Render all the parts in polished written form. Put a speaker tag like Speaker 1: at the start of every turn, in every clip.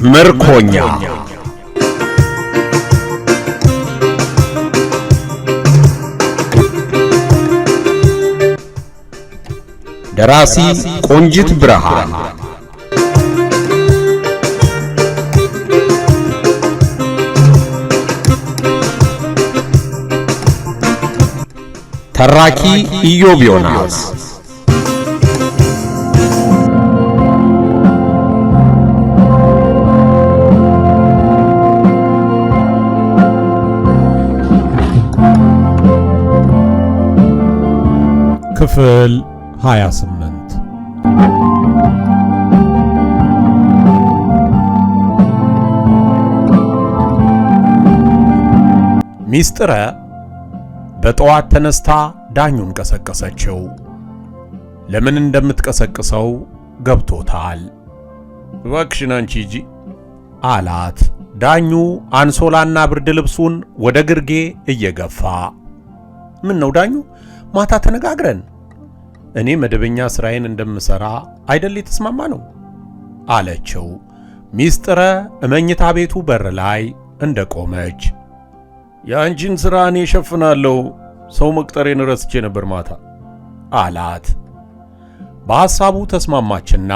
Speaker 1: ምርኮኛ ደራሲ ቆንጂት ብርሃን ተራኪ ኢዮብ ዮናስ ክፍል 28 ሚስጥረ በጠዋት ተነስታ ዳኙን ቀሰቀሰችው። ለምን እንደምትቀሰቅሰው ገብቶታል። እባክሽን አንቺ ሂጂ አላት። ዳኙ አንሶላና ብርድ ልብሱን ወደ ግርጌ እየገፋ ምን ነው ዳኙ፣ ማታ ተነጋግረን እኔ መደበኛ ስራዬን እንደምሰራ አይደል የተስማማ ነው አለችው። ሚስጥረ እመኝታ ቤቱ በር ላይ እንደቆመች ያንቺን ስራ እኔ ሸፍናለሁ፣ ሰው መቅጠሬን ረስቼ ነበር ማታ አላት። በሐሳቡ ተስማማችና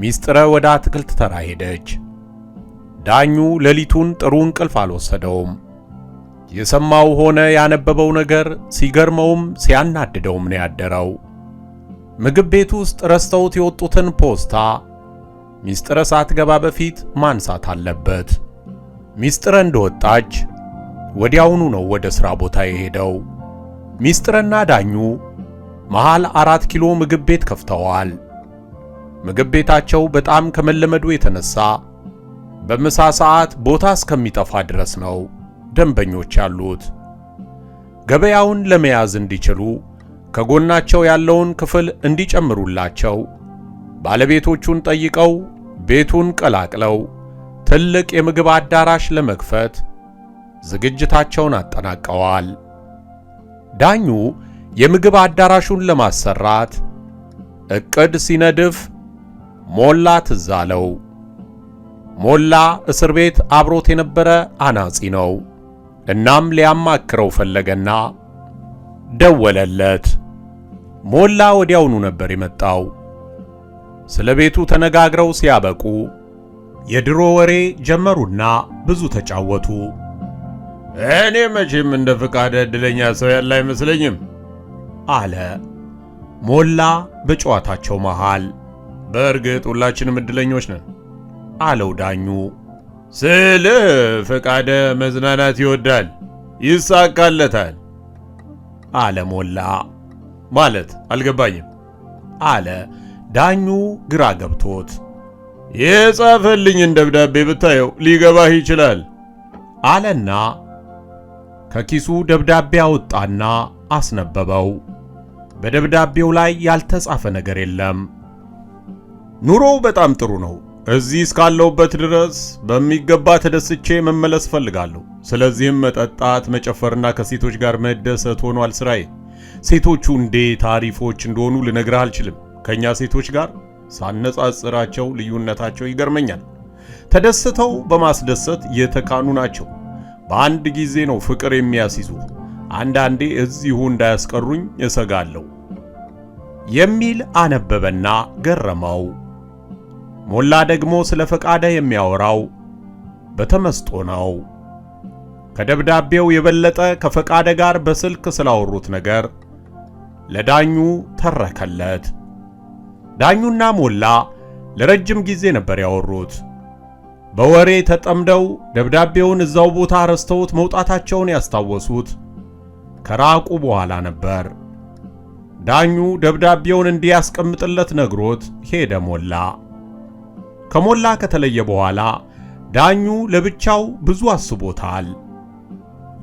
Speaker 1: ሚስጥረ ወደ አትክልት ተራ ሄደች። ዳኙ ሌሊቱን ጥሩ እንቅልፍ አልወሰደውም። የሰማው ሆነ ያነበበው ነገር ሲገርመውም ሲያናድደውም ነው ያደረው። ምግብ ቤት ውስጥ ረስተውት የወጡትን ፖስታ ሚስጥረ ሳትገባ በፊት ማንሳት አለበት። ሚስጥረ እንደወጣች ወዲያውኑ ነው ወደ ሥራ ቦታ የሄደው። ሚስጥረና ዳኙ መሃል 4 ኪሎ ምግብ ቤት ከፍተዋል። ምግብ ቤታቸው በጣም ከመለመዱ የተነሳ በምሳ ሰዓት ቦታ እስከሚጠፋ ድረስ ነው ደንበኞች ያሉት። ገበያውን ለመያዝ እንዲችሉ ከጎናቸው ያለውን ክፍል እንዲጨምሩላቸው ባለቤቶቹን ጠይቀው ቤቱን ቀላቅለው ትልቅ የምግብ አዳራሽ ለመክፈት ዝግጅታቸውን አጠናቀዋል። ዳኙ የምግብ አዳራሹን ለማሰራት እቅድ ሲነድፍ ሞላ ትዝ አለው። ሞላ እስር ቤት አብሮት የነበረ አናጺ ነው። እናም ሊያማክረው ፈለገና ደወለለት። ሞላ ወዲያውኑ ነበር የመጣው። ስለ ቤቱ ተነጋግረው ሲያበቁ የድሮ ወሬ ጀመሩና ብዙ ተጫወቱ። እኔ መቼም እንደ ፍቃደ ዕድለኛ ሰው ያለ አይመስለኝም አለ ሞላ በጨዋታቸው መሃል። በእርግጥ ሁላችንም ዕድለኞች ነን አለው ዳኙ። ስለ ፈቃደ መዝናናት ይወዳል፣ ይሳካለታል አለ ሞላ። ማለት አልገባኝም አለ ዳኙ ግራ ገብቶት። የጻፈልኝን ደብዳቤ ብታየው ሊገባህ ይችላል አለና ከኪሱ ደብዳቤ አወጣና አስነበበው። በደብዳቤው ላይ ያልተጻፈ ነገር የለም። ኑሮው በጣም ጥሩ ነው። እዚህ እስካለሁበት ድረስ በሚገባ ተደስቼ መመለስ ፈልጋለሁ። ስለዚህም መጠጣት፣ መጨፈርና ከሴቶች ጋር መደሰት ሆኗል ስራዬ። ሴቶቹ እንዴት አሪፎች እንደሆኑ ልነግርህ አልችልም። ከኛ ሴቶች ጋር ሳነጻጽራቸው ልዩነታቸው ይገርመኛል። ተደስተው በማስደሰት የተካኑ ናቸው። በአንድ ጊዜ ነው ፍቅር የሚያስይዙ። አንዳንዴ እዚሁ እንዳያስቀሩኝ እሰጋለሁ የሚል አነበበና ገረመው። ሞላ ደግሞ ስለ ፈቃደ የሚያወራው በተመስጦ ነው። ከደብዳቤው የበለጠ ከፈቃደ ጋር በስልክ ስላወሩት ነገር ለዳኙ ተረከለት። ዳኙና ሞላ ለረጅም ጊዜ ነበር ያወሩት። በወሬ ተጠምደው ደብዳቤውን እዛው ቦታ ረስተውት መውጣታቸውን ያስታወሱት ከራቁ በኋላ ነበር። ዳኙ ደብዳቤውን እንዲያስቀምጥለት ነግሮት ሄደ። ሞላ ከሞላ ከተለየ በኋላ ዳኙ ለብቻው ብዙ አስቦታል።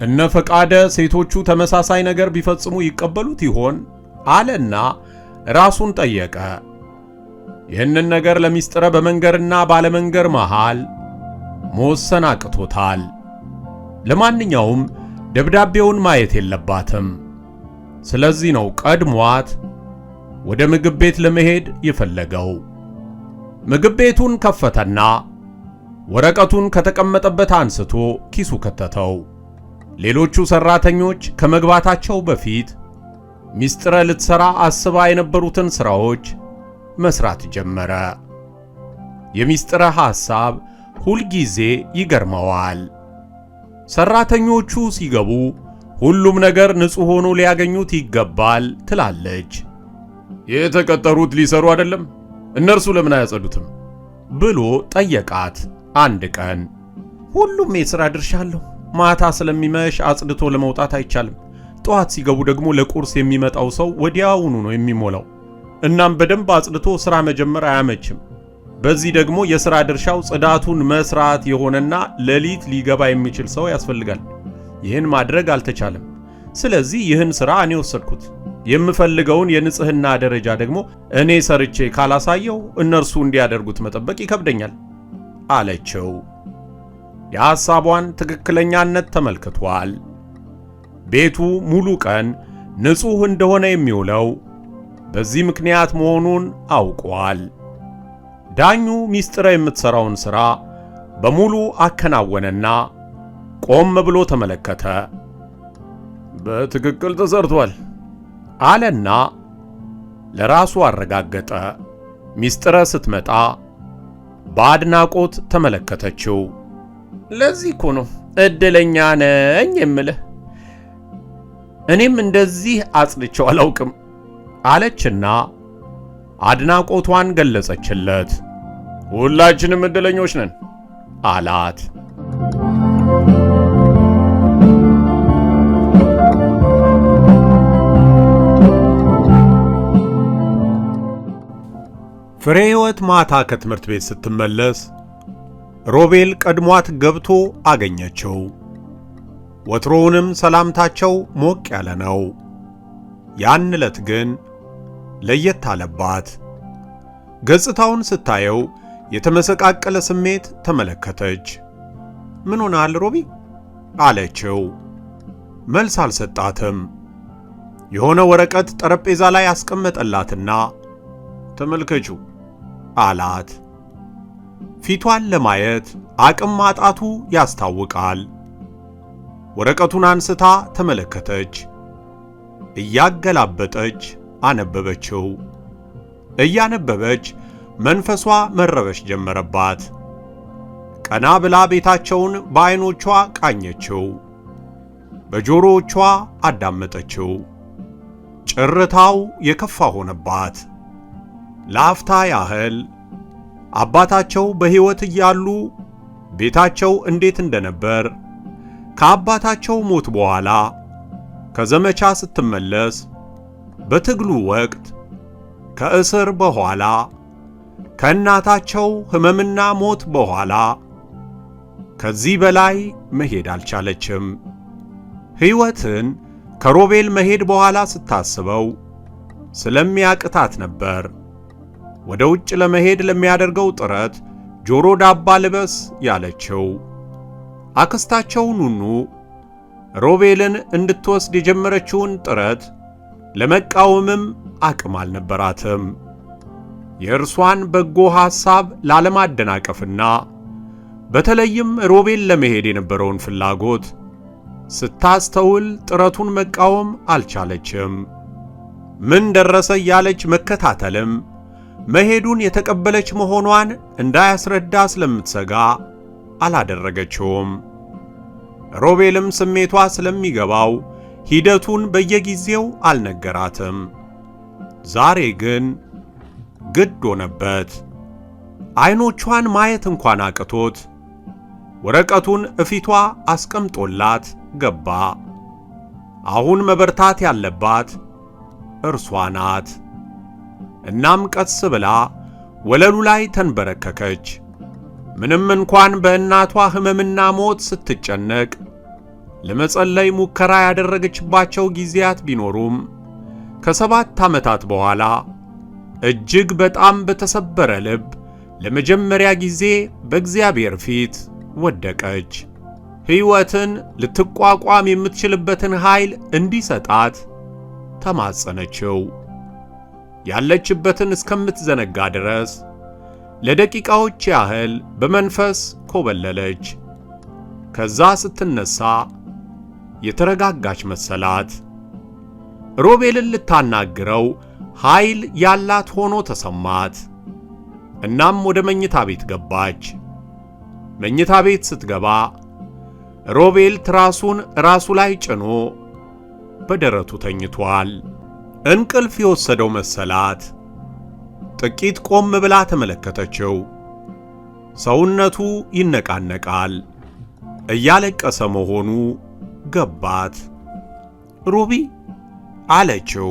Speaker 1: እነ ፈቃደ ሴቶቹ ተመሳሳይ ነገር ቢፈጽሙ ይቀበሉት ይሆን አለና ራሱን ጠየቀ። ይህንን ነገር ለሚስጥረ በመንገርና ባለመንገር መሃል መወሰን አቅቶታል። ለማንኛውም ደብዳቤውን ማየት የለባትም። ስለዚህ ነው ቀድሟት ወደ ምግብ ቤት ለመሄድ የፈለገው። ምግብ ቤቱን ከፈተና ወረቀቱን ከተቀመጠበት አንስቶ ኪሱ ከተተው። ሌሎቹ ሰራተኞች ከመግባታቸው በፊት ሚስጥረ ልትሰራ አስባ የነበሩትን ስራዎች መስራት ጀመረ። የሚስጥረ ሐሳብ ሁልጊዜ ይገርመዋል። ሰራተኞቹ ሲገቡ ሁሉም ነገር ንጹህ ሆኖ ሊያገኙት ይገባል ትላለች። የተቀጠሩት ሊሰሩ አይደለም? እነርሱ ለምን አያጸዱትም? ብሎ ጠየቃት። አንድ ቀን ሁሉም የሥራ ድርሻ አለው። ማታ ስለሚመሽ አጽድቶ ለመውጣት አይቻልም። ጠዋት ሲገቡ ደግሞ ለቁርስ የሚመጣው ሰው ወዲያውኑ ነው የሚሞላው። እናም በደንብ አጽድቶ ሥራ መጀመር አያመችም። በዚህ ደግሞ የሥራ ድርሻው ጽዳቱን መስራት የሆነና ሌሊት ሊገባ የሚችል ሰው ያስፈልጋል። ይህን ማድረግ አልተቻለም። ስለዚህ ይህን ሥራ እኔ ወሰድኩት። የምፈልገውን የንጽህና ደረጃ ደግሞ እኔ ሰርቼ ካላሳየው እነርሱ እንዲያደርጉት መጠበቅ ይከብደኛል አለችው። የሐሳቧን ትክክለኛነት ተመልክቷል። ቤቱ ሙሉ ቀን ንጹህ እንደሆነ የሚውለው በዚህ ምክንያት መሆኑን አውቋል። ዳኙ ሚስጥረ የምትሰራውን ሥራ በሙሉ አከናወነና ቆም ብሎ ተመለከተ። በትክክል ተሰርቷል አለና ለራሱ አረጋገጠ። ሚስጥረ ስትመጣ በአድናቆት ተመለከተችው። ለዚህ እኮ ነው እድለኛ ነኝ የምልህ። እኔም እንደዚህ አጽድቼው አላውቅም አለችና አድናቆቷን ገለጸችለት። ሁላችንም እድለኞች ነን አላት። ፍሬ ሕይወት ማታ ከትምህርት ቤት ስትመለስ ሮቤል ቀድሟት ገብቶ አገኘችው። ወትሮውንም ሰላምታቸው ሞቅ ያለ ነው። ያን ዕለት ግን ለየት አለባት። ገጽታውን ስታየው የተመሰቃቀለ ስሜት ተመለከተች። ምን ሆነሃል ሮቢ? አለችው። መልስ አልሰጣትም። የሆነ ወረቀት ጠረጴዛ ላይ አስቀመጠላትና ተመልከቹ አላት። ፊቷን ለማየት አቅም ማጣቱ ያስታውቃል። ወረቀቱን አንስታ ተመለከተች። እያገላበጠች አነበበችው። እያነበበች መንፈሷ መረበሽ ጀመረባት። ቀና ብላ ቤታቸውን በዓይኖቿ ቃኘችው። በጆሮዎቿ አዳመጠችው። ጭርታው የከፋ ሆነባት። ለአፍታ ያህል አባታቸው በሕይወት እያሉ ቤታቸው እንዴት እንደነበር፣ ከአባታቸው ሞት በኋላ ከዘመቻ ስትመለስ፣ በትግሉ ወቅት፣ ከእስር በኋላ፣ ከእናታቸው ሕመምና ሞት በኋላ ከዚህ በላይ መሄድ አልቻለችም። ሕይወትን ከሮቤል መሄድ በኋላ ስታስበው ስለሚያቅታት ነበር ወደ ውጭ ለመሄድ ለሚያደርገው ጥረት ጆሮ ዳባ ልበስ ያለችው። አክስታቸው ኑኑ ሮቤልን እንድትወስድ የጀመረችውን ጥረት ለመቃወምም አቅም አልነበራትም። የእርሷን በጎ ሐሳብ ላለማደናቀፍና በተለይም ሮቤል ለመሄድ የነበረውን ፍላጎት ስታስተውል ጥረቱን መቃወም አልቻለችም። ምን ደረሰ እያለች መከታተልም መሄዱን የተቀበለች መሆኗን እንዳያስረዳ ስለምትሰጋ አላደረገችውም። ሮቤልም ስሜቷ ስለሚገባው ሂደቱን በየጊዜው አልነገራትም። ዛሬ ግን ግድ ሆነበት። ዓይኖቿን ማየት እንኳን አቅቶት ወረቀቱን እፊቷ አስቀምጦላት ገባ። አሁን መበርታት ያለባት እርሷ ናት። እናም ቀስ ብላ ወለሉ ላይ ተንበረከከች። ምንም እንኳን በእናቷ ሕመምና ሞት ስትጨነቅ ለመጸለይ ሙከራ ያደረገችባቸው ጊዜያት ቢኖሩም ከ7 ዓመታት በኋላ እጅግ በጣም በተሰበረ ልብ ለመጀመሪያ ጊዜ በእግዚአብሔር ፊት ወደቀች። ሕይወትን ልትቋቋም የምትችልበትን ኃይል እንዲሰጣት ተማጸነችው። ያለችበትን እስከምትዘነጋ ድረስ ለደቂቃዎች ያህል በመንፈስ ኮበለለች። ከዛ ስትነሳ የተረጋጋች መሰላት። ሮቤልን ልታናግረው ኃይል ያላት ሆኖ ተሰማት። እናም ወደ መኝታ ቤት ገባች። መኝታ ቤት ስትገባ ሮቤል ትራሱን ራሱ ላይ ጭኖ በደረቱ ተኝቷል። እንቅልፍ የወሰደው መሰላት። ጥቂት ቆም ብላ ተመለከተችው። ሰውነቱ ይነቃነቃል። እያለቀሰ መሆኑ ገባት። ሮቢ አለችው፣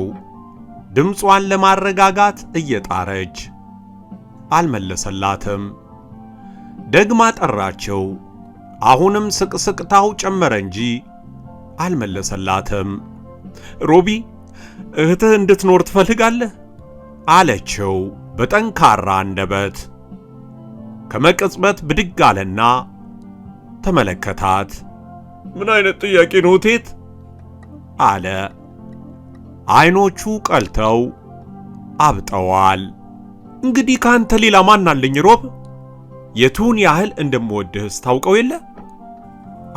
Speaker 1: ድምጿን ለማረጋጋት እየጣረች። አልመለሰላትም። ደግማ ጠራችው። አሁንም ስቅስቅታው ጨመረ እንጂ አልመለሰላትም። ሮቢ እህትህ እንድትኖር ትፈልጋለህ? አለችው በጠንካራ አንደበት። ከመቅጽበት ብድግ አለና ተመለከታት። ምን አይነት ጥያቄ ነው ቴት? አለ። አይኖቹ ቀልተው አብጠዋል። እንግዲህ ካንተ ሌላ ማን አለኝ ሮብ? የቱን ያህል እንደምወድህስ ታውቀው የለ?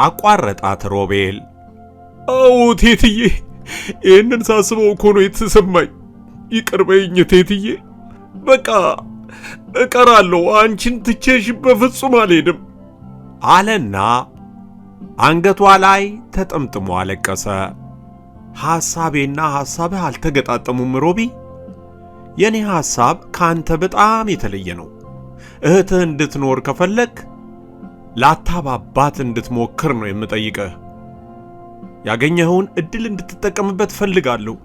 Speaker 1: አቋረጣት ሮቤል። አዎ ቴትዬ፣ ይህንን ሳስበው እኮ ነው የተሰማኝ። ይቅር በይኝ ቴትዬ፣ በቃ እቀራለሁ፣ አንቺን ትቼሽ በፍጹም አልሄድም አለና አንገቷ ላይ ተጠምጥሞ አለቀሰ። ሐሳቤና ሐሳብህ አልተገጣጠሙም ሮቢ። የኔ ሐሳብ ካንተ በጣም የተለየ ነው። እህትህ እንድትኖር ከፈለክ ላታባባት እንድትሞክር ነው የምጠይቅህ። ያገኘኸውን እድል እንድትጠቀምበት ፈልጋለሁ።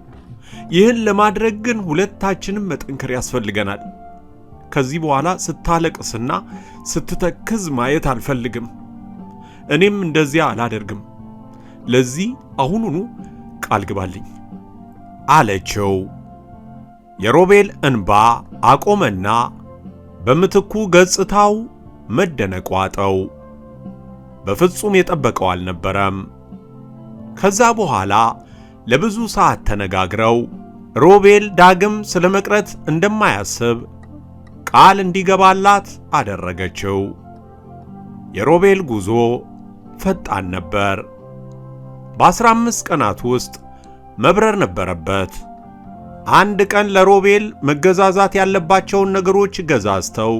Speaker 1: ይህን ለማድረግ ግን ሁለታችንም መጠንከር ያስፈልገናል። ከዚህ በኋላ ስታለቅስና ስትተክዝ ማየት አልፈልግም። እኔም እንደዚያ አላደርግም። ለዚህ አሁኑኑ ቃል ግባልኝ አለችው። የሮቤል እንባ አቆመና በምትኩ ገጽታው መደነቅ ዋጠው። በፍጹም የጠበቀው አልነበረም። ከዛ በኋላ ለብዙ ሰዓት ተነጋግረው ሮቤል ዳግም ስለ መቅረት እንደማያስብ ቃል እንዲገባላት አደረገችው። የሮቤል ጉዞ ፈጣን ነበር። በ15 ቀናት ውስጥ መብረር ነበረበት። አንድ ቀን ለሮቤል መገዛዛት ያለባቸውን ነገሮች ገዛዝተው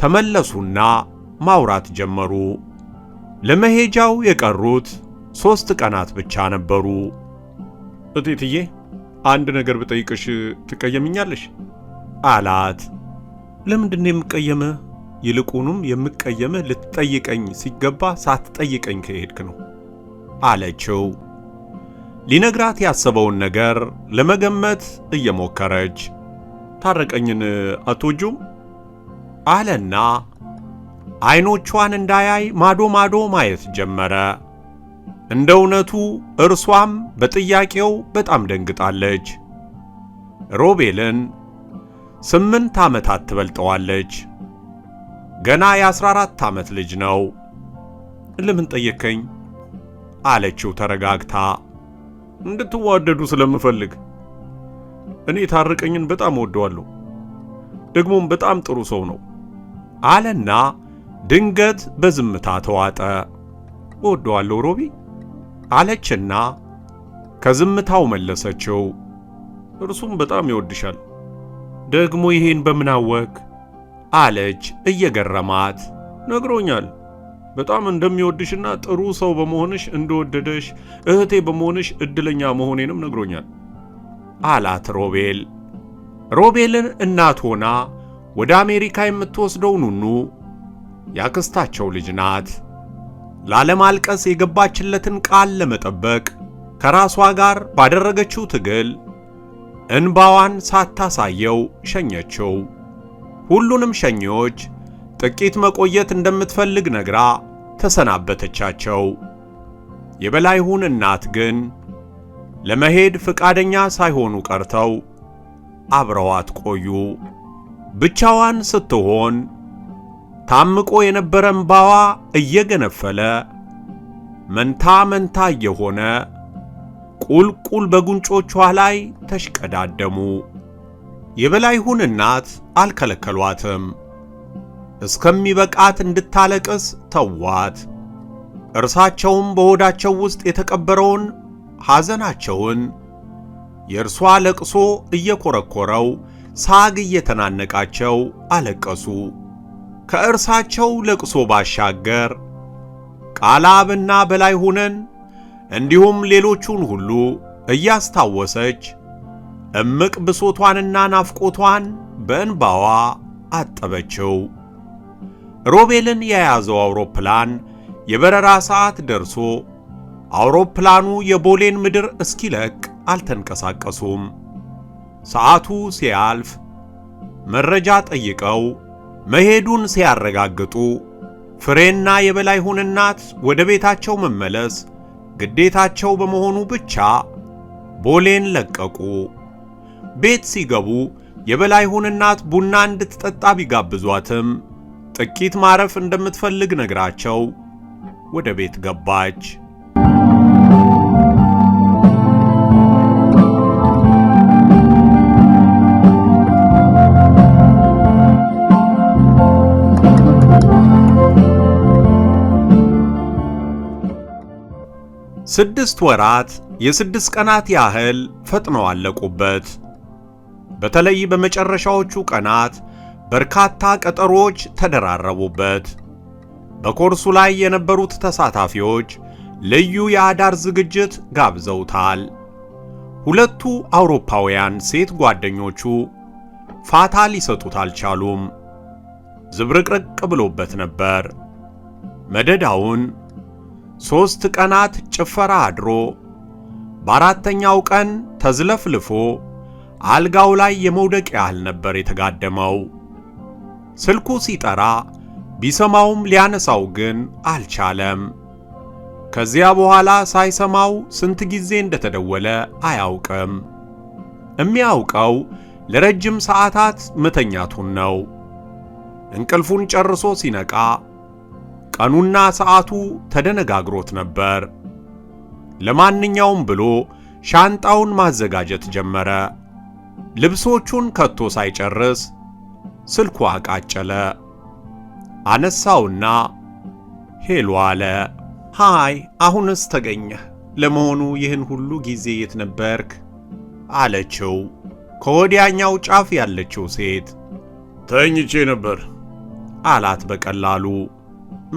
Speaker 1: ተመለሱና ማውራት ጀመሩ። ለመሄጃው የቀሩት 3 ቀናት ብቻ ነበሩ። እቴትዬ፣ አንድ ነገር ብጠይቅሽ ትቀየምኛለሽ? አላት። ለምንድን የምቀየምህ? ይልቁንም የምቀየምህ ልትጠይቀኝ ሲገባ ሳትጠይቀኝ ከሄድክ ነው አለችው። ሊነግራት ያሰበውን ነገር ለመገመት እየሞከረች ታረቀኝን አትወጂውም? አለና አይኖቿን እንዳያይ ማዶ ማዶ ማየት ጀመረ። እንደ እውነቱ እርሷም በጥያቄው በጣም ደንግጣለች። ሮቤልን 8 ዓመታት ትበልጠዋለች። ገና የ14 ዓመት ልጅ ነው። ለምን ጠየከኝ? አለችው ተረጋግታ። እንድትዋደዱ ስለምፈልግ። እኔ ታረቀኝን በጣም ወደዋለሁ፣ ደግሞም በጣም ጥሩ ሰው ነው አለና ድንገት በዝምታ ተዋጠ። ወደዋለሁ ሮቢ አለችና ከዝምታው መለሰችው። እርሱም በጣም ይወድሻል። ደግሞ ይሄን በምን አወቅ? አለች እየገረማት። ነግሮኛል። በጣም እንደሚወድሽና ጥሩ ሰው በመሆንሽ እንደወደደሽ፣ እህቴ በመሆንሽ እድለኛ መሆኔንም ነግሮኛል አላት ሮቤል። ሮቤልን እናት ሆና ወደ አሜሪካ የምትወስደው ኑኑ ያክስታቸው ልጅ ናት። ላለማልቀስ የገባችለትን ቃል ለመጠበቅ ከራሷ ጋር ባደረገችው ትግል እንባዋን ሳታሳየው ሸኘችው። ሁሉንም ሸኚዎች ጥቂት መቆየት እንደምትፈልግ ነግራ ተሰናበተቻቸው። የበላይሁን እናት ግን ለመሄድ ፍቃደኛ ሳይሆኑ ቀርተው አብረዋት ቆዩ። ብቻዋን ስትሆን ታምቆ የነበረ እንባዋ እየገነፈለ መንታ መንታ የሆነ ቁልቁል በጉንጮቿ ላይ ተሽቀዳደሙ። የበላይሁን እናት አልከለከሏትም። እስከሚበቃት እንድታለቅስ ተዋት። እርሳቸውም በሆዳቸው ውስጥ የተቀበረውን ሐዘናቸውን የእርሷ ለቅሶ እየኮረኮረው ሳግ እየተናነቃቸው አለቀሱ። ከእርሳቸው ለቅሶ ባሻገር ቃላብና በላይሁንን እንዲሁም ሌሎቹን ሁሉ እያስታወሰች እምቅ ብሶቷንና ናፍቆቷን በእንባዋ አጠበችው። ሮቤልን የያዘው አውሮፕላን የበረራ ሰዓት ደርሶ አውሮፕላኑ የቦሌን ምድር እስኪለቅ አልተንቀሳቀሱም። ሰዓቱ ሲያልፍ መረጃ ጠይቀው መሄዱን ሲያረጋግጡ ፍሬና የበላይሁን እናት ወደ ቤታቸው መመለስ ግዴታቸው በመሆኑ ብቻ ቦሌን ለቀቁ። ቤት ሲገቡ የበላይሁን እናት ቡና እንድትጠጣ ቢጋብዟትም ጥቂት ማረፍ እንደምትፈልግ ነግራቸው ወደ ቤት ገባች። ስድስት ወራት የስድስት ቀናት ያህል ፈጥነው አለቁበት። በተለይ በመጨረሻዎቹ ቀናት በርካታ ቀጠሮዎች ተደራረቡበት። በኮርሱ ላይ የነበሩት ተሳታፊዎች ልዩ የአዳር ዝግጅት ጋብዘውታል። ሁለቱ አውሮፓውያን ሴት ጓደኞቹ ፋታ ሊሰጡት አልቻሉም። ዝብርቅርቅ ብሎበት ነበር። መደዳውን 3 ቀናት ጭፈራ አድሮ በአራተኛው ቀን ተዝለፍልፎ አልጋው ላይ የመውደቅ ያህል ነበር የተጋደመው። ስልኩ ሲጠራ ቢሰማውም ሊያነሳው ግን አልቻለም። ከዚያ በኋላ ሳይሰማው ስንት ጊዜ እንደተደወለ አያውቅም። የሚያውቀው ለረጅም ሰዓታት መተኛቱን ነው። እንቅልፉን ጨርሶ ሲነቃ ቀኑና ሰዓቱ ተደነጋግሮት ነበር። ለማንኛውም ብሎ ሻንጣውን ማዘጋጀት ጀመረ። ልብሶቹን ከቶ ሳይጨርስ ስልኩ አቃጨለ። አነሳውና ሄሎ አለ። ሃይ፣ አሁንስ ተገኘህ? ለመሆኑ ይህን ሁሉ ጊዜ የት ነበርክ? አለችው ከወዲያኛው ጫፍ ያለችው ሴት።
Speaker 2: ተኝቼ ነበር
Speaker 1: አላት በቀላሉ።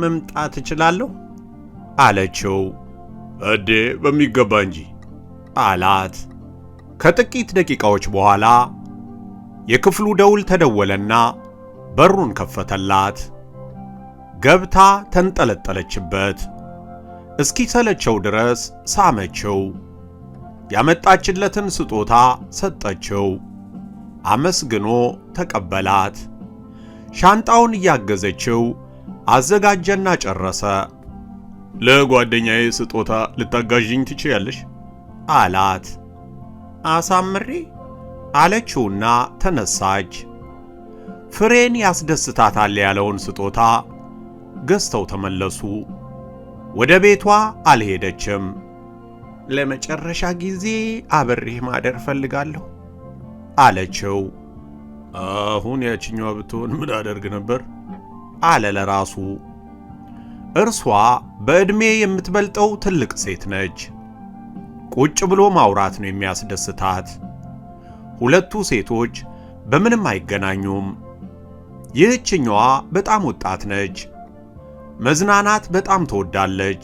Speaker 1: መምጣት እችላለሁ? አለችው።
Speaker 2: እዴ በሚገባ እንጂ
Speaker 1: አላት። ከጥቂት ደቂቃዎች በኋላ የክፍሉ ደውል ተደወለና በሩን ከፈተላት። ገብታ ተንጠለጠለችበት። እስኪሰለቸው ድረስ ሳመችው። ያመጣችለትን ስጦታ ሰጠችው። አመስግኖ ተቀበላት። ሻንጣውን እያገዘችው አዘጋጀና ጨረሰ።
Speaker 2: ለጓደኛዬ ስጦታ ልታጋዥኝ ትችያለሽ?
Speaker 1: አላት። አሳምሬ አለችውና ተነሳች። ፍሬን ያስደስታታል ያለውን ስጦታ ገዝተው ተመለሱ። ወደ ቤቷ አልሄደችም። ለመጨረሻ ጊዜ አብሬህ ማደር ፈልጋለሁ አለችው።
Speaker 2: አሁን ያችኛዋ ብትሆን ምን አደርግ ነበር
Speaker 1: አለ ለራሱ። እርሷ በዕድሜ የምትበልጠው ትልቅ ሴት ነች። ቁጭ ብሎ ማውራት ነው የሚያስደስታት። ሁለቱ ሴቶች በምንም አይገናኙም። ይህችኛዋ በጣም ወጣት ነች። መዝናናት በጣም ትወዳለች።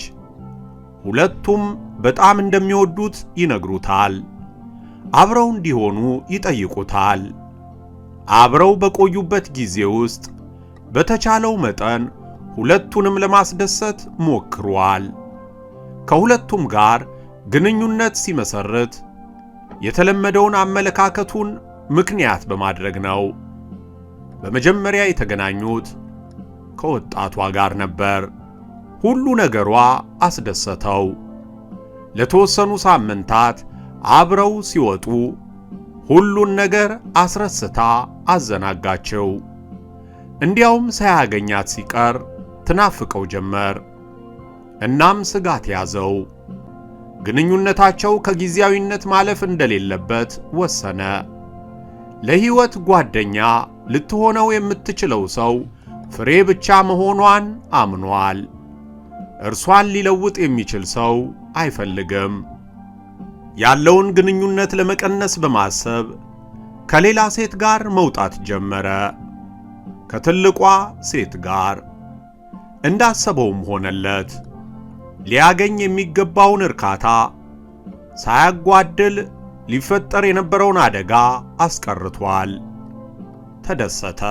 Speaker 1: ሁለቱም በጣም እንደሚወዱት ይነግሩታል። አብረው እንዲሆኑ ይጠይቁታል። አብረው በቆዩበት ጊዜ ውስጥ በተቻለው መጠን ሁለቱንም ለማስደሰት ሞክሯል። ከሁለቱም ጋር ግንኙነት ሲመሰርት የተለመደውን አመለካከቱን ምክንያት በማድረግ ነው። በመጀመሪያ የተገናኙት ከወጣቷ ጋር ነበር። ሁሉ ነገሯ አስደሰተው። ለተወሰኑ ሳምንታት አብረው ሲወጡ ሁሉን ነገር አስረስታ አዘናጋቸው። እንዲያውም ሳያገኛት ሲቀር ትናፍቀው ጀመር። እናም ስጋት ያዘው። ግንኙነታቸው ከጊዜያዊነት ማለፍ እንደሌለበት ወሰነ። ለሕይወት ጓደኛ ልትሆነው የምትችለው ሰው ፍሬ ብቻ መሆኗን አምኗል። እርሷን ሊለውጥ የሚችል ሰው አይፈልግም። ያለውን ግንኙነት ለመቀነስ በማሰብ ከሌላ ሴት ጋር መውጣት ጀመረ። ከትልቋ ሴት ጋር እንዳሰበውም ሆነለት። ሊያገኝ የሚገባውን እርካታ ሳያጓድል ሊፈጠር የነበረውን አደጋ አስቀርቷል። ተደሰተ።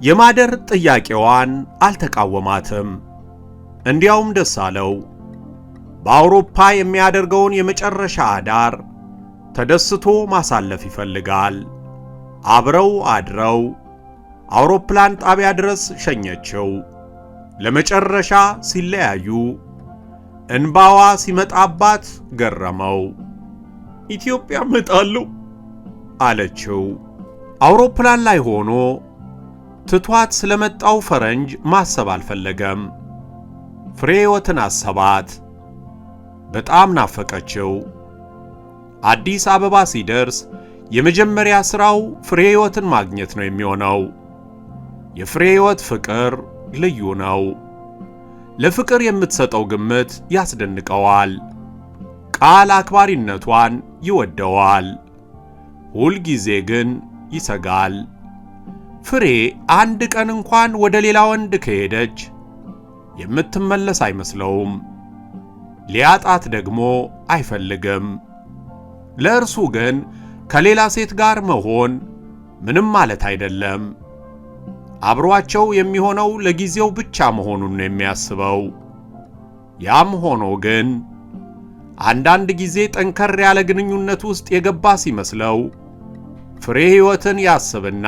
Speaker 1: የማደር ጥያቄዋን አልተቃወማትም። እንዲያውም ደስ አለው። በአውሮፓ የሚያደርገውን የመጨረሻ አዳር ተደስቶ ማሳለፍ ይፈልጋል። አብረው አድረው አውሮፕላን ጣቢያ ድረስ ሸኘችው። ለመጨረሻ ሲለያዩ እንባዋ ሲመጣባት ገረመው። ኢትዮጵያ እመጣለሁ አለችው። አውሮፕላን ላይ ሆኖ ትቷት ስለመጣው ፈረንጅ ማሰብ አልፈለገም። ፍሬ ሕይወትን አሰባት። በጣም ናፈቀችው። አዲስ አበባ ሲደርስ የመጀመሪያ ሥራው ፍሬ ሕይወትን ማግኘት ነው የሚሆነው። የፍሬ ሕይወት ፍቅር ልዩ ነው። ለፍቅር የምትሰጠው ግምት ያስደንቀዋል። ቃል አክባሪነቷን ይወደዋል። ሁል ጊዜ ግን ይሰጋል። ፍሬ አንድ ቀን እንኳን ወደ ሌላ ወንድ ከሄደች የምትመለስ አይመስለውም። ሊያጣት ደግሞ አይፈልግም። ለእርሱ ግን ከሌላ ሴት ጋር መሆን ምንም ማለት አይደለም። አብሯቸው የሚሆነው ለጊዜው ብቻ መሆኑን ነው የሚያስበው። ያም ሆኖ ግን አንዳንድ ጊዜ ጠንከር ያለ ግንኙነት ውስጥ የገባ ሲመስለው ፍሬ ሕይወትን ያስብና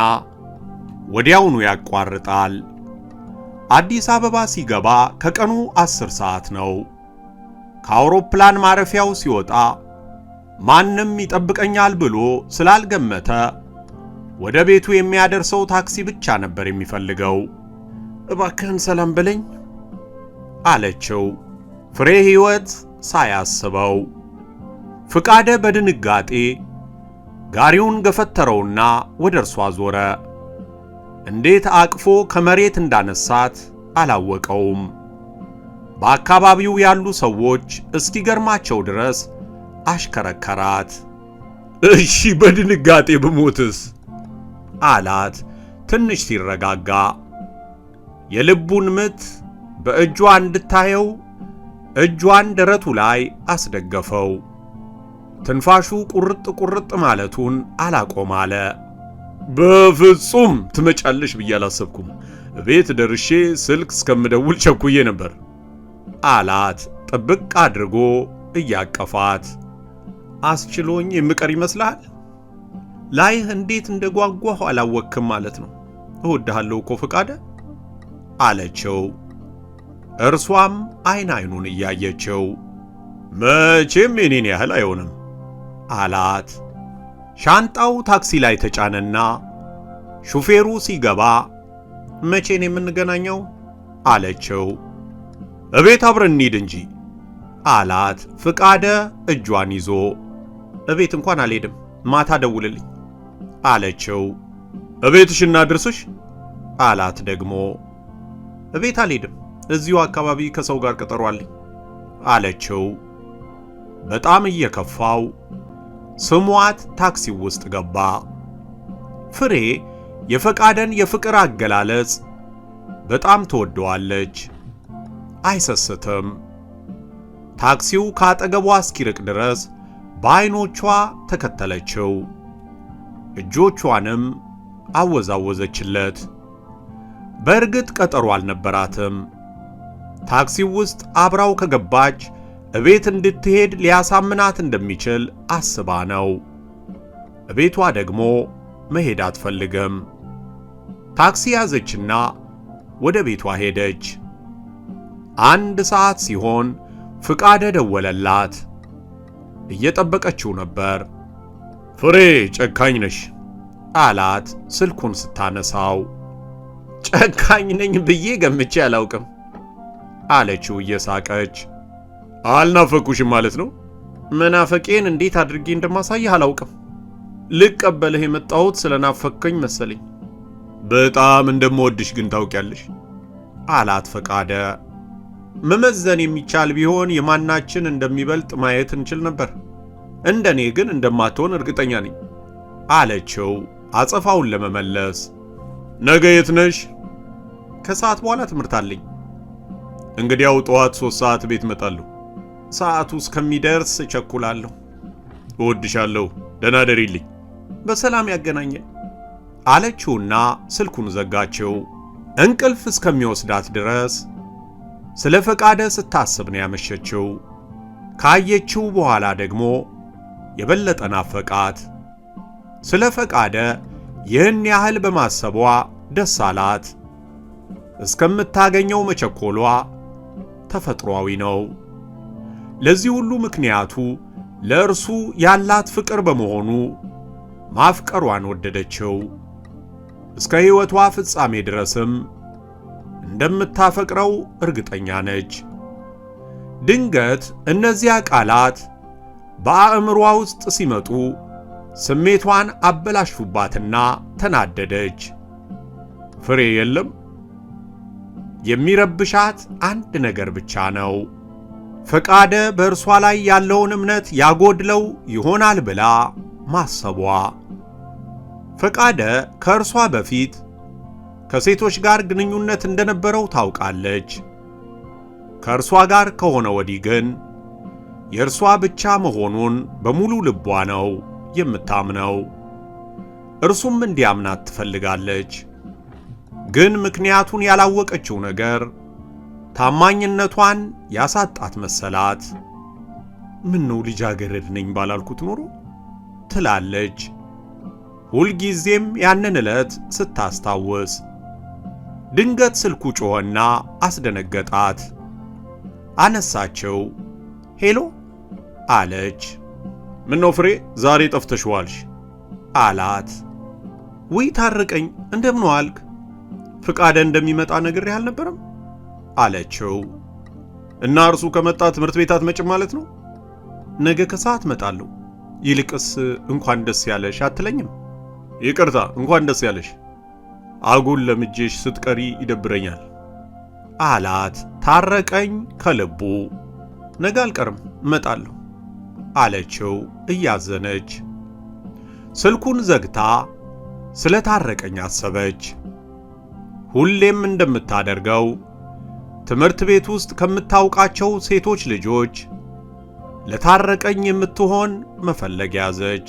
Speaker 1: ወዲያውኑ ያቋርጣል። አዲስ አበባ ሲገባ ከቀኑ 10 ሰዓት ነው። ከአውሮፕላን ማረፊያው ሲወጣ ማንም ይጠብቀኛል ብሎ ስላልገመተ ወደ ቤቱ የሚያደርሰው ታክሲ ብቻ ነበር የሚፈልገው። እባክህን ሰላም በለኝ አለችው ፍሬ ሕይወት ሳያስበው። ፍቃደ በድንጋጤ ጋሪውን ገፈተረውና ወደ እርሷ ዞረ። እንዴት አቅፎ ከመሬት እንዳነሳት አላወቀውም። በአካባቢው ያሉ ሰዎች እስኪገርማቸው ድረስ አሽከረከራት። እሺ በድንጋጤ ብሞትስ አላት ትንሽ ሲረጋጋ። የልቡን ምት በእጇ እንድታየው እጇን ደረቱ ላይ አስደገፈው። ትንፋሹ ቁርጥ ቁርጥ ማለቱን አላቆም አለ። በፍጹም ትመጫለሽ ብዬ አላሰብኩም። ቤት ደርሼ ስልክ እስከምደውል ቸኩዬ ነበር አላት ጥብቅ አድርጎ እያቀፋት። አስችሎኝ የምቀር ይመስልሃል? ላይህ እንዴት እንደጓጓሁ አላወቅክም ማለት ነው። እወድሃለሁ እኮ ፍቃደ አለችው። እርሷም አይን አይኑን እያየችው መቼም የኔን ያህል አይሆንም አላት። ሻንጣው ታክሲ ላይ ተጫነና ሹፌሩ ሲገባ መቼን የምንገናኘው አለችው። እቤት አብረን እንሂድ እንጂ አላት ፍቃደ እጇን ይዞ። እቤት እንኳን አልሄድም፣ ማታ ደውልልኝ አለችው። እቤትሽ እናድርስሽ አላት ደግሞ። እቤት አልሄድም፣ እዚሁ አካባቢ ከሰው ጋር ቀጠሮ አለኝ አለችው። በጣም እየከፋው ስሟት ታክሲው ውስጥ ገባ። ፍሬ የፈቃደን የፍቅር አገላለጽ በጣም ትወደዋለች። አይሰስትም። ታክሲው ከአጠገቧ እስኪርቅ ድረስ በዓይኖቿ ተከተለችው። እጆቿንም አወዛወዘችለት። በእርግጥ ቀጠሮ አልነበራትም። ታክሲው ውስጥ አብራው ከገባች እቤት እንድትሄድ ሊያሳምናት እንደሚችል አስባ ነው። እቤቷ ደግሞ መሄድ አትፈልግም። ታክሲ ያዘችና ወደ ቤቷ ሄደች። 1 ሰዓት ሲሆን ፍቃደ ደወለላት። እየጠበቀችው ነበር። ፍሬ ጨካኝ ነሽ አላት ስልኩን ስታነሳው። ጨካኝ ነኝ ብዬ ገምቼ አላውቅም አለችው እየሳቀች። አልናፈኩሽም ማለት ነው? መናፈቄን እንዴት አድርጌ እንደማሳይህ አላውቅም። ልቀበልህ የመጣሁት ስለናፈከኝ መሰለኝ። በጣም እንደምወድሽ ግን ታውቂያለሽ አላት ፈቃደ። መመዘን የሚቻል ቢሆን የማናችን እንደሚበልጥ ማየት እንችል ነበር። እንደኔ ግን እንደማትሆን እርግጠኛ ነኝ አለችው አጸፋውን ለመመለስ። ነገ የት ነሽ? ከሰዓት በኋላ ትምህርት አለኝ። እንግዲያው ጠዋት 3 ሰዓት ቤት መጣለሁ። ሰዓቱ እስከሚደርስ እቸኩላለሁ። እወድሻለሁ። ደህና ደሪልኝ። በሰላም ያገናኘን አለችውና ስልኩን ዘጋችው። እንቅልፍ እስከሚወስዳት ድረስ ስለ ፈቃደ ስታስብ ነው ያመሸችው። ካየችው በኋላ ደግሞ የበለጠ ናፈቃት። ስለ ፈቃደ ይህን ያህል በማሰቧ ደስ አላት። እስከምታገኘው መቸኮሏ ተፈጥሯዊ ነው። ለዚህ ሁሉ ምክንያቱ ለእርሱ ያላት ፍቅር በመሆኑ ማፍቀሯን ወደደችው። እስከ ሕይወቷ ፍጻሜ ድረስም እንደምታፈቅረው እርግጠኛ ነች። ድንገት እነዚያ ቃላት በአእምሯ ውስጥ ሲመጡ ስሜቷን አበላሹባትና ተናደደች። ፍሬ የለም። የሚረብሻት አንድ ነገር ብቻ ነው። ፈቃደ በእርሷ ላይ ያለውን እምነት ያጎድለው ይሆናል ብላ ማሰቧ። ፈቃደ ከእርሷ በፊት ከሴቶች ጋር ግንኙነት እንደነበረው ታውቃለች። ከእርሷ ጋር ከሆነ ወዲህ ግን የእርሷ ብቻ መሆኑን በሙሉ ልቧ ነው የምታምነው። እርሱም እንዲያምናት ትፈልጋለች። ግን ምክንያቱን ያላወቀችው ነገር ታማኝነቷን ያሳጣት መሰላት። ምነው ልጃገረድ ነኝ ባላልኩት ኖሮ ትላለች ሁልጊዜም ያንን ዕለት ስታስታውስ። ድንገት ስልኩ ጮኸና አስደነገጣት። አነሳቸው። ሄሎ አለች። ምነው ፍሬ ዛሬ ጠፍተሽ ዋልሽ? አላት። ውይ ታርቀኝ፣ እንደምን ዋልክ? ፍቃደ እንደሚመጣ ነግሬህ አልነበረም? አለችው። እና እርሱ ከመጣ ትምህርት ቤት አትመጭም ማለት ነው? ነገ ከሰዓት መጣለሁ። ይልቅስ እንኳን ደስ ያለሽ አትለኝም? ይቅርታ፣ እንኳን ደስ ያለሽ። አጉል ለምጄሽ ስትቀሪ ይደብረኛል አላት። ታረቀኝ ከልቡ። ነገ አልቀርም እመጣለሁ አለችው እያዘነች። ስልኩን ዘግታ ስለ ታረቀኝ አሰበች። ሁሌም እንደምታደርገው ትምህርት ቤት ውስጥ ከምታውቃቸው ሴቶች ልጆች ለታረቀኝ የምትሆን መፈለግ ያዘች።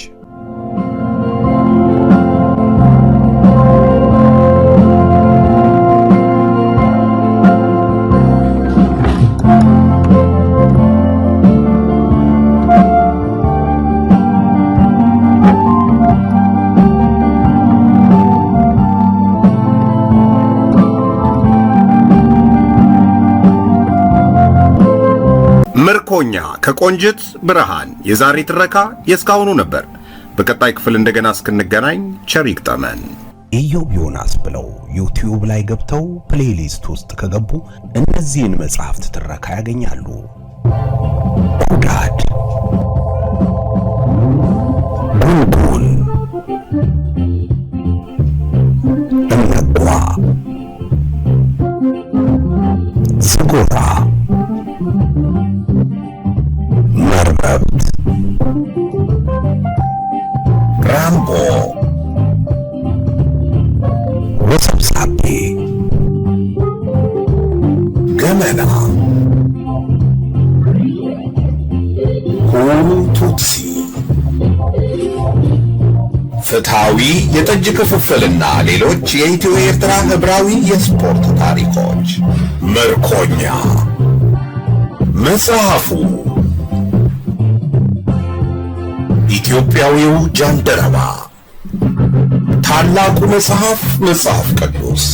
Speaker 3: ምርኮኛ ከቆንጅት ብርሃን የዛሬ ትረካ የእስካሁኑ ነበር። በቀጣይ ክፍል እንደገና እስክንገናኝ ቸር ይግጠመን።
Speaker 4: ኢዮብ ዮናስ ብለው ዩቲዩብ ላይ ገብተው ፕሌሊስት ውስጥ ከገቡ እነዚህን መጽሐፍት ትረካ ያገኛሉ። ኦዳድ፣ ጉንጉን፣ እመጓ፣ ዝጎራ፣ መርበብት፣ ራምቦ፣ ወሰብሳቤ፣ ገመና፣ ሁቱትሲ፣ ፍትሃዊ የጠጅ ክፍፍልና ሌሎች የኢትዮ ኤርትራ ህብራዊ የስፖርት ታሪኮች። ምርኮኛ መጽሐፉ ኢትዮጵያዊው ጃንደረባ፣ ታላቁ መጽሐፍ ቅዱስ